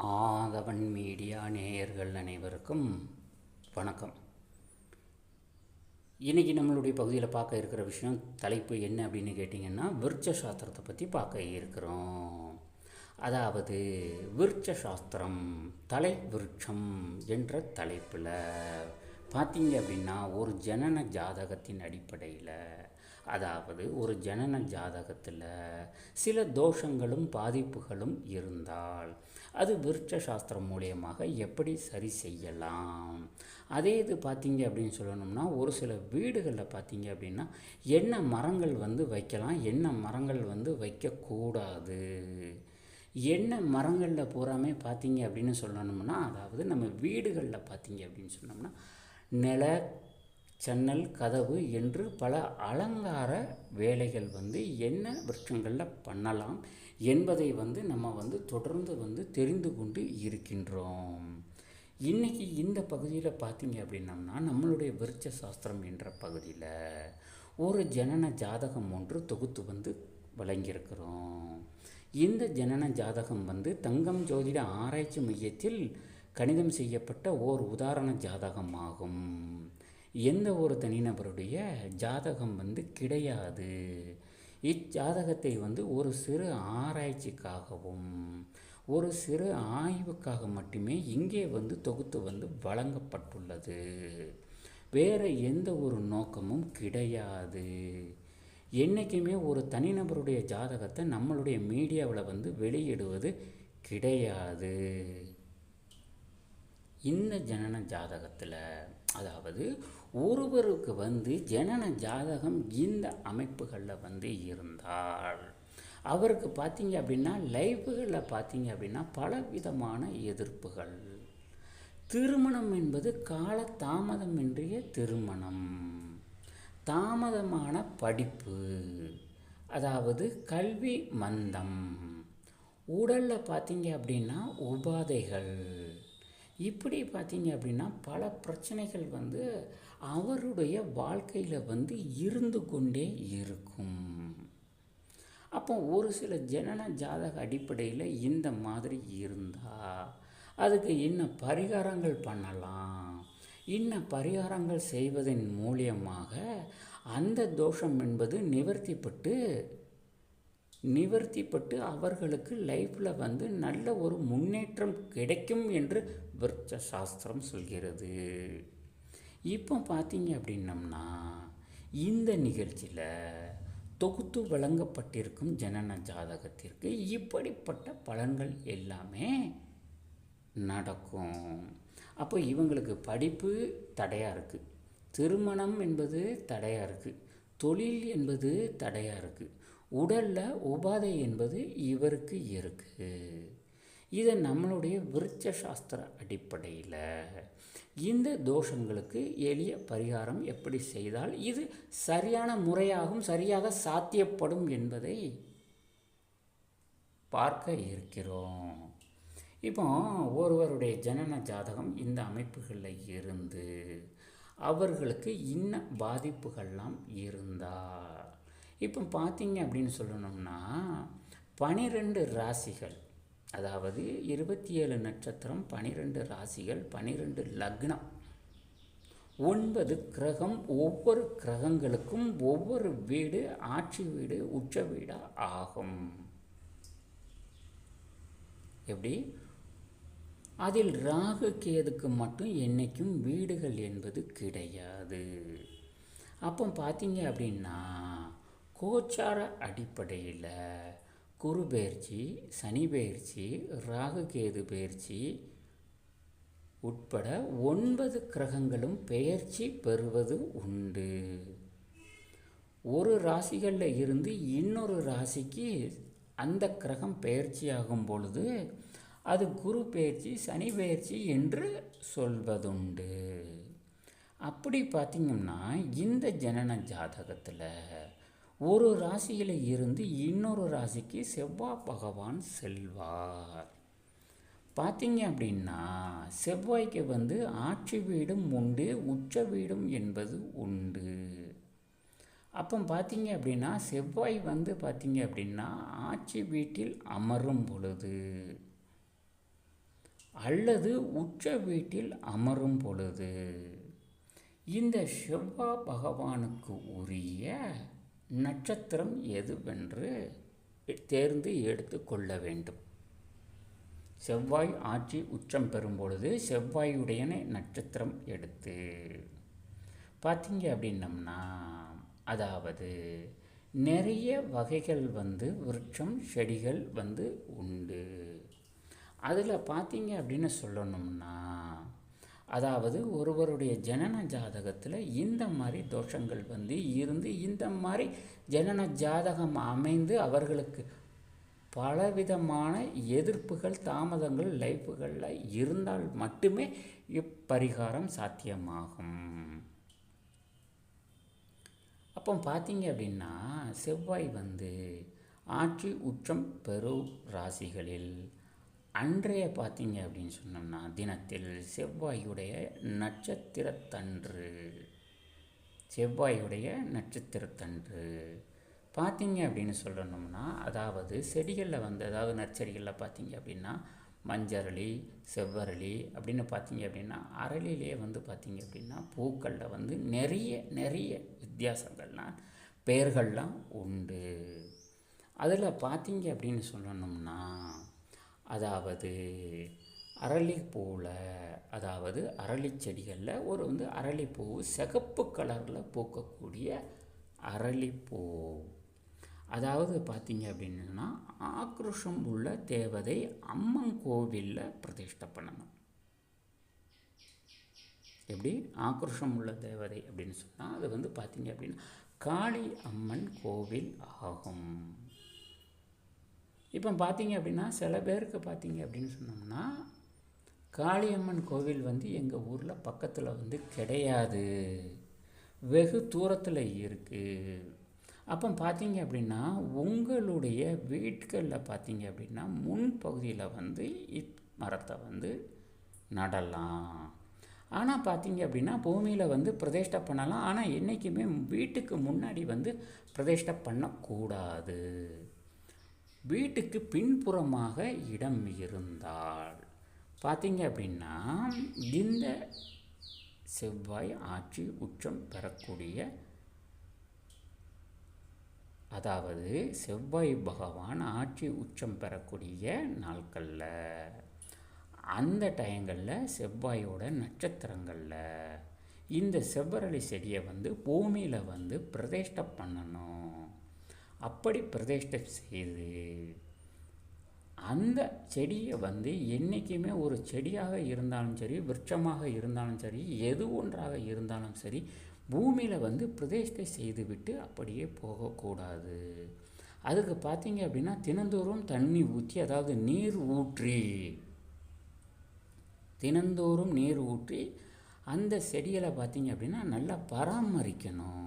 ஆதவன் media நேயர்கள் அனைவருக்கும் வணக்கம். இன்றைக்கி நம்மளுடைய பகுதியில் பார்க்க இருக்கிற விஷயம் தலைப்பு என்ன அப்படின்னு கேட்டிங்கன்னா, விருட்ச சாஸ்திரத்தை பற்றி பார்க்க இருக்கிறோம். அதாவது விருட்ச சாஸ்திரம் தலை விருட்சம் என்ற தலைப்பில் பார்த்தீங்க அப்படின்னா, ஒரு ஜனன ஜாதகத்தின் அடிப்படையில், அதாவது ஒரு ஜனன ஜாதகத்தில் சில தோஷங்களும் பாதிப்புகளும் இருந்தால் அது விருட்ச சாஸ்திரம் மூலியமாக எப்படி சரி செய்யலாம். அதே இது பார்த்தீங்க அப்படின்னு சொல்லணும்னா, ஒரு சில வீடுகளில் பார்த்தீங்க அப்படின்னா என்ன மரங்கள் வைக்கலாம், என்ன மரங்கள் வைக்கக்கூடாது, என்ன மரங்களில் பூராமே பார்த்தீங்க அப்படின்னு சொல்லணும்னா, அதாவது நம்ம வீடுகளில் பார்த்தீங்க அப்படின்னு சொன்னோம்னா நில ஜன்னல் கதவு என்று பல அலங்கார வேலைகள் என்ன விருட்சங்களில் பண்ணலாம் என்பதை நம்ம தொடர்ந்து தெரிந்து கொண்டு இருக்கின்றோம். இன்றைக்கி இந்த பகுதியில் பார்த்தீங்க அப்படின்னம்னா, நம்மளுடைய விருட்ச சாஸ்திரம் என்ற பகுதியில் ஒரு ஜனன ஜாதகம் ஒன்று தொகுத்து வழங்கியிருக்கிறோம். இந்த ஜனன ஜாதகம் தங்கம் ஜோதிட ஆராய்ச்சி மையத்தில் கணிதம் செய்யப்பட்ட ஓர் உதாரண ஜாதகமாகும். எந்த ஒரு தனிநபருடைய ஜாதகம் கிடையாது. இஜாதகத்தை ஒரு சிறு ஆராய்ச்சிக்காகவும் ஒரு சிறு ஆய்வுக்காக மட்டுமே இங்கே தொகுத்து வழங்கப்பட்டுள்ளது. வேறு எந்த ஒரு நோக்கமும் கிடையாது. என்றைக்குமே ஒரு தனிநபருடைய ஜாதகத்தை நம்மளுடைய மீடியாவில் வெளியிடுவது கிடையாது. இந்த ஜனன ஜாதகத்தில், அதாவது ஒருவருக்கு ஜனன ஜாதகம் இந்த அமைப்புகளில் இருந்தால் அவருக்கு பார்த்தீங்க அப்படின்னா லைஃப்களில் பார்த்தீங்க அப்படின்னா பல விதமான எதிர்ப்புகள். திருமணம் என்பது கால தாமதமின்றிய திருமணம், தாமதமான படிப்பு, அதாவது கல்வி மந்தம், உடலில் பார்த்தீங்க அப்படின்னா உபாதைகள், இப்படி பார்த்தீங்க அப்படின்னா பல பிரச்சனைகள் அவருடைய வாழ்க்கையில் இருந்து கொண்டே இருக்கும். அப்போ ஒரு சில ஜனன ஜாதக அடிப்படையில் இந்த மாதிரி இருந்தால் அதுக்கு என்ன பரிகாரங்கள் பண்ணலாம், என்ன பரிகாரங்கள் செய்வதன் மூலியமாக அந்த தோஷம் என்பது நிவர்த்திப்பட்டு அவர்களுக்கு லைஃப்பில் நல்ல ஒரு முன்னேற்றம் கிடைக்கும் என்று விருட்ச சாஸ்திரம் சொல்கிறது. இப்போ பார்த்தீங்க அப்படின்னம்னா, இந்த நிகழ்ச்சியில் தொகுத்து வழங்கப்பட்டிருக்கும் ஜனன ஜாதகத்திற்கு இப்படிப்பட்ட பலன்கள் எல்லாமே நடக்கும். அப்போ இவங்களுக்கு படிப்பு தடையாக இருக்குது, திருமணம் என்பது தடையாக இருக்குது, தொழில் என்பது தடையாக இருக்குது, உடலில் உபாதை என்பது இவருக்கு இருக்குது. இதை நம்மளுடைய விருட்ச சாஸ்திர அடிப்படையில் இந்த தோஷங்களுக்கு எளிய பரிகாரம் எப்படி செய்தால் இது சரியான முறையாகவும் சரியாக சாத்தியப்படும் என்பதை பார்க்க இருக்கிறோம். இப்போ ஒருவருடைய ஜனன ஜாதகம் இந்த அமைப்புகளில் இருந்து அவர்களுக்கு இன்ன பாதிப்புகள்லாம் இருந்தால், இப்போ பார்த்தீங்க அப்படின்னு சொல்லணும்னா 12 ராசிகள், அதாவது 27 நட்சத்திரம், 12 ராசிகள், 12 லக்னம், 9 கிரகம், ஒவ்வொரு கிரகங்களுக்கும் ஒவ்வொரு வீடு ஆட்சி வீடு உச்ச வீடாக ஆகும். எப்படி? அதில் ராகு கேதுக்கு மட்டும் என்றைக்கும் வீடுகள் என்பது கிடையாது. அப்போ பார்த்தீங்க அப்படின்னா கோச்சார அடிப்படையில் குரு பெயர்ச்சி, சனி பெயர்ச்சி, ராகு கேது பெயர்ச்சி உட்பட 9 கிரகங்களும் பெயர்ச்சி பெறுவது உண்டு. ஒரு ராசிகளில் இருந்து இன்னொரு ராசிக்கு அந்த கிரகம் பெயர்ச்சி ஆகும் பொழுது அது குரு பெயர்ச்சி, சனி பெயர்ச்சி என்று சொல்வதுண்டு. அப்படி பார்த்திங்கன்னா இந்த ஜனன ஜாதகத்தில் ஒரு ராசியில் இருந்து இன்னொரு ராசிக்கு செவ்வாய் பகவான் செல்வார். பார்த்தீங்க அப்படின்னா செவ்வாய்க்கு ஆட்சி வீடும் உண்டு, உச்ச வீடும் என்பது உண்டு. அப்போ பார்த்தீங்க அப்படின்னா செவ்வாய் பார்த்தீங்க அப்படின்னா ஆட்சி வீட்டில் அமரும் பொழுது அல்லது உச்ச வீட்டில் அமரும் பொழுது இந்த செவ்வாய் பகவானுக்கு உரிய நட்சத்திரம் எதுவென்று தேர்ந்து எடுத்து கொள்ள வேண்டும். செவ்வாய் ஆட்சி உச்சம் பெறும் பொழுது செவ்வாயுடைய நட்சத்திரம் எடுத்து பார்த்தீங்க அப்படின்னம்னா, அதாவது நிறைய வகைகள் விருட்சம் செடிகள் உண்டு. அதில் பார்த்தீங்க அப்படின்னு சொல்லணும்னா, அதாவது ஒருவருடைய ஜனன ஜாதகத்தில் இந்த மாதிரி தோஷங்கள் இருந்து இந்த மாதிரி ஜனன ஜாதகம் அமைந்து அவர்களுக்கு பலவிதமான எதிர்ப்புகள் தாமதங்கள் லைஃப்புகளில் இருந்தால் மட்டுமே இப்பரிகாரம் சாத்தியமாகும். அப்போ பார்த்தீங்க அப்படின்னா, செவ்வாய் ஆட்சி உச்சம் பெறும் ராசிகளில் அன்றைய பார்த்தீங்க அப்படின்னு சொன்னோம்னா தினத்தில் செவ்வாயுடைய நட்சத்திரத்தன்று பார்த்தீங்க அப்படின்னு சொல்லணும்னா, அதாவது செடிகளில் அதாவது நர்சரிகளில் பார்த்தீங்க அப்படின்னா மஞ்சரளி, செவ்வரளி அப்படின்னு பார்த்தீங்க அப்படின்னா, அரளிலே பார்த்தீங்க அப்படின்னா பூக்களில் நிறைய வித்தியாசங்கள்லாம் பெயர்கள்லாம் உண்டு. அதில் பார்த்தீங்க அப்படின்னு சொல்லணும்னா, அதாவது அரளிப்பூவில், அதாவது அரளி செடிகளில் ஒரு அரளிப்பூ சிகப்பு கலரில் பூக்கக்கூடிய அரளிப்பூ, அதாவது பார்த்தீங்க அப்படின்னா ஆக்ரோஷம் உள்ள தேவதை அம்மன் கோவிலில் பிரதிஷ்டை பண்ணணும். எப்படி ஆக்ரோஷம் உள்ள தேவதை அப்படின்னு சொன்னால் அது பார்த்தீங்க அப்படின்னா காளி அம்மன் கோவில் ஆகும். இப்போ பார்த்தீங்க அப்படின்னா சில பேருக்கு பார்த்தீங்க அப்படின்னு சொன்னோம்னா, காளியம்மன் கோவில் எங்கள் ஊரில் பக்கத்தில் கிடையாது, வெகு தூரத்தில் இருக்குது. அப்போ பார்த்தீங்க அப்படின்னா உங்களுடைய வீட்களில் பார்த்தீங்க அப்படின்னா முன்பகுதியில் மரத்தை நடலாம். ஆனால் பார்த்தீங்க அப்படின்னா பூமியில் பிரதிஷ்டை பண்ணலாம். ஆனால் என்றைக்குமே வீட்டுக்கு முன்னாடி பிரதிஷ்டை பண்ணக்கூடாது. வீட்டுக்கு பின்புறமாக இடம் இருந்தால் பார்த்தீங்க அப்படின்னா இந்த செவ்வாய் ஆட்சி உச்சம் பெறக்கூடிய, அதாவது செவ்வாய் பகவான் ஆட்சி உச்சம் பெறக்கூடிய நாட்களில் அந்த டைங்களில் செவ்வாயோட நட்சத்திரங்களில் இந்த செவ்வரளி செடியை பூமியில் பிரதிஷ்டை பண்ணணும். அப்படி பிரதிஷ்டை செய்து அந்த செடியை என்றைக்குமே ஒரு செடியாக இருந்தாலும் சரி, விருட்சமாக இருந்தாலும் சரி, எது ஒன்றாக இருந்தாலும் சரி, பூமியில் பிரதிஷ்டை செய்துவிட்டு அப்படியே போகக்கூடாது. அதுக்கு பார்த்தீங்க அப்படின்னா தினந்தோறும் தண்ணி ஊற்றி, அதாவது தினந்தோறும் நீர் ஊற்றி அந்த செடிகளை பார்த்தீங்க அப்படின்னா நல்லா பராமரிக்கணும்.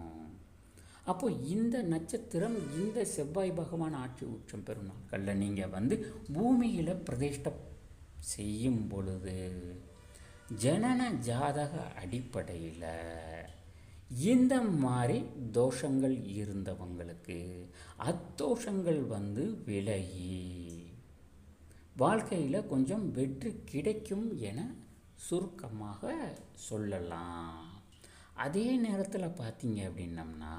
அப்போது இந்த நட்சத்திரம் இந்த செவ்வாய் பகவான் ஆட்சி உச்சம் பெறும் நாட்களில் நீங்கள் பூமியில் பிரதிஷ்டை செய்யும் பொழுது ஜனன ஜாதக அடிப்படையில் இந்த மாதிரி தோஷங்கள் இருந்தவங்களுக்கு அத்தோஷங்கள் விலகி வாழ்க்கையில் கொஞ்சம் வெற்றி கிடைக்கும் என சுருக்கமாக சொல்லலாம். அதே நேரத்தில் பார்த்தீங்க அப்படின்னம்னா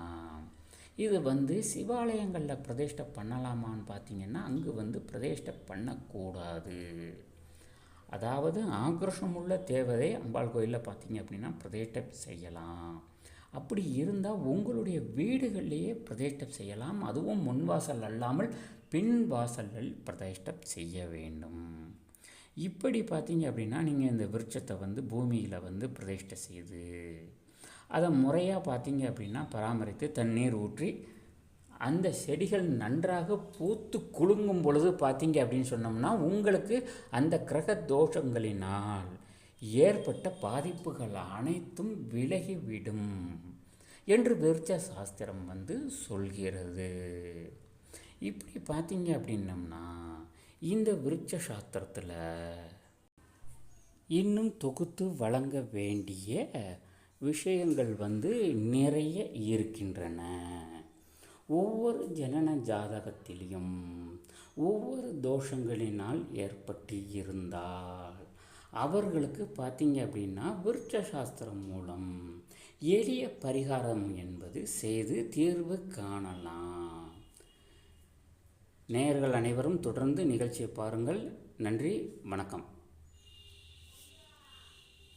இது சிவாலயங்களில் பிரதிஷ்டை பண்ணலாமான்னு பார்த்தீங்கன்னா அங்கு பிரதிஷ்டை பண்ணக்கூடாது. அதாவது ஆக்ரோஷமுள்ள தேவதை அம்பாள் கோயிலில் பார்த்தீங்க அப்படின்னா பிரதிஷ்டை செய்யலாம். அப்படி இருந்தால் உங்களுடைய வீடுகளிலேயே பிரதிஷ்டை செய்யலாம். அதுவும் முன்வாசல் அல்லாமல் பின் வாசலில் பிரதிஷ்டை செய்ய வேண்டும். இப்படி பார்த்தீங்க அப்படின்னா நீங்கள் இந்த விருட்சத்தை பூமியில் பிரதிஷ்டை செய்து அதை முறையாக பார்த்தீங்க அப்படின்னா பராமரித்து தண்ணீர் ஊற்றி அந்த செடிகள் நன்றாக பூத்து குலுங்கும் பொழுது பார்த்தீங்க அப்படின்னு சொன்னோம்னா உங்களுக்கு அந்த கிரக தோஷங்களினால் ஏற்பட்ட பாதிப்புகள் அனைத்தும் விலகிவிடும் என்று விருட்ச சாஸ்திரம் சொல்கிறது. இப்படி பார்த்தீங்க அப்படின்னம்னா இந்த விருட்ச சாஸ்திரத்தில் இன்னும் தொகுத்து வழங்க வேண்டிய விஷயங்கள் நிறைய இருக்கின்றன. ஒவ்வொரு ஜனன ஜாதகத்திலையும் ஒவ்வொரு தோஷங்களினால் ஏற்பட்டு இருந்தால் அவர்களுக்கு பார்த்தீங்க அப்படின்னா விருட்ச சாஸ்திரம் மூலம் எளிய பரிகாரம் என்பது செய்து தீர்வு காணலாம். நேயர்கள் அனைவரும் தொடர்ந்து நிகழ்ச்சியை பாருங்கள். நன்றி, வணக்கம்.